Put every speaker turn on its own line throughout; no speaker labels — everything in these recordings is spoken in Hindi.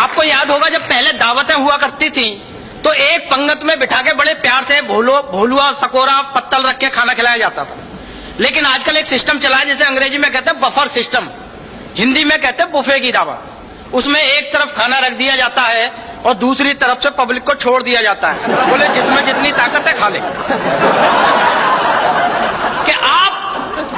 आपको याद होगा जब पहले दावतें हुआ करती थी तो एक पंगत में बिठा के बड़े प्यार से भोलुआ सकोरा पत्तल रख के खाना खिलाया जाता था। लेकिन आजकल एक सिस्टम चला है जिसे अंग्रेजी में कहते हैं बफर सिस्टम, हिंदी में कहते हैं बुफे की दावत। उसमें एक तरफ खाना रख दिया जाता है और दूसरी तरफ से पब्लिक को छोड़ दिया जाता है, बोले जिसमें जितनी ताकत है खा ले। कि आप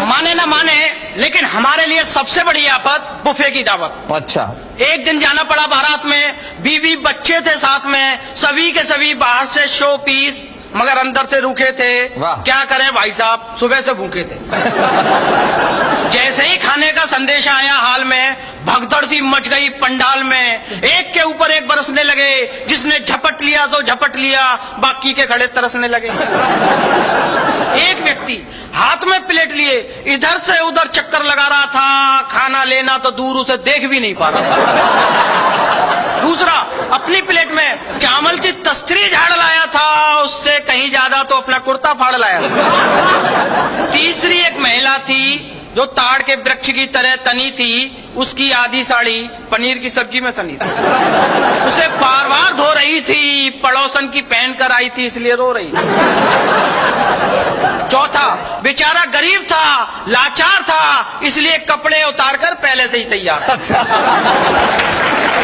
माने ना माने लेकिन हमारे लिए सबसे बड़ी आफत बुफे की दावत।
अच्छा,
एक दिन जाना पड़ा बारात में, बीवी बच्चे थे साथ में, सभी के सभी बाहर से शो पीस मगर अंदर से रूखे थे। क्या करें भाई साहब, सुबह से भूखे थे। जैसे ही खाने का संदेश आया हाल में, भगदड़ सी मच गई पंडाल में, एक के ऊपर एक बरसने लगे। जिसने झपट लिया तो झपट लिया, बाकी के खड़े तरसने लगे। एक व्यक्ति हाथ में प्लेट लिए इधर से उधर चक्कर लगा रहा था, खाना लेना तो दूर उसे देख भी नहीं पा रहा था। दूसरा अपनी प्लेट में चावल की तस्तरी झाड़ लाया था, उससे कहीं ज्यादा तो अपना कुर्ता फाड़ लाया था। तीसरी एक महिला थी जो ताड़ के वृक्ष की तरह तनी थी, उसकी आधी साड़ी पनीर की सब्जी में सनी थी। उसे बार बार धो रही थी, पड़ोसन की पहन कर आई थी इसलिए रो रही थी। चौथा बेचारा गरीब था, लाचार था, इसलिए कपड़े उतारकर पहले से ही तैयार।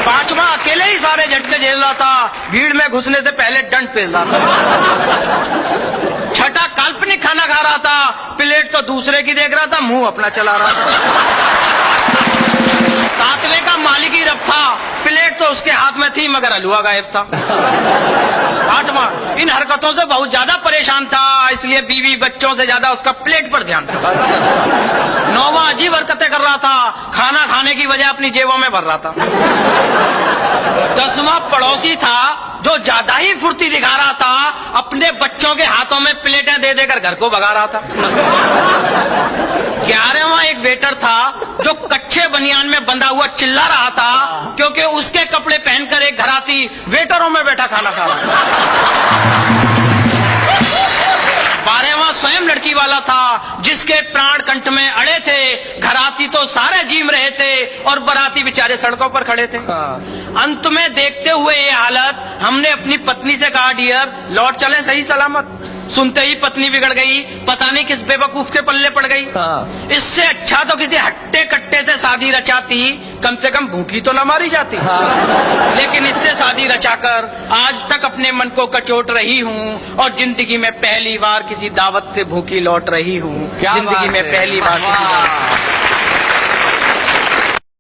पांचवा अकेले ही सारे झटके झेल रहा था, भीड़ में घुसने से पहले डंड पेल रहा था। छठा काल्पनिक खाना खा रहा था, प्लेट तो दूसरे की देख रहा था, मुंह अपना चला रहा था। सातवें का मालिक ही रब था, प्लेट तो उसके हाथ में थी मगर हलवा गायब था। आठवां इन हरकतों से बहुत ज्यादा परेशान था, इसलिए बीवी बच्चों से ज्यादा उसका प्लेट पर ध्यान था। नौवां अजीब हरकतें कर रहा था, खाना खाने की वजह अपनी जेबों में भर रहा था। दसवां पड़ोसी था जो ज्यादा ही फुर्ती दिखा रहा था, अपने बच्चों के हाथों में प्लेटें दे देकर घर को भगा रहा था। 11वां एक वेटर था जो कच्चे बनियान में बंधा हुआ चिल्ला रहा था क्योंकि उसके कपड़े पहनकर एक घराती वेटरों में बैठा खाना खा रहा था। 12वां स्वयं लड़की वाला था जिसके प्राण कंठ में अड़े थे, घराती तो सारे जीम रहे थे और बराती बेचारे सड़कों पर खड़े थे। अंत में देखते हुए ये हालत, हमने अपनी पत्नी से कहा डियर लौट चले सही सलामत। सुनते ही पत्नी बिगड़ गई, पता नहीं किस बेवकूफ के पल्ले पड़ गई। इससे अच्छा तो किसी हट्टे कट्टे से शादी रचाती, कम से कम भूखी तो न मारी जाती। लेकिन इससे शादी रचाकर आज तक अपने मन को कचोट रही हूँ और जिंदगी में पहली बार किसी दावत से भूखी लौट रही हूँ। जिंदगी में पहली बार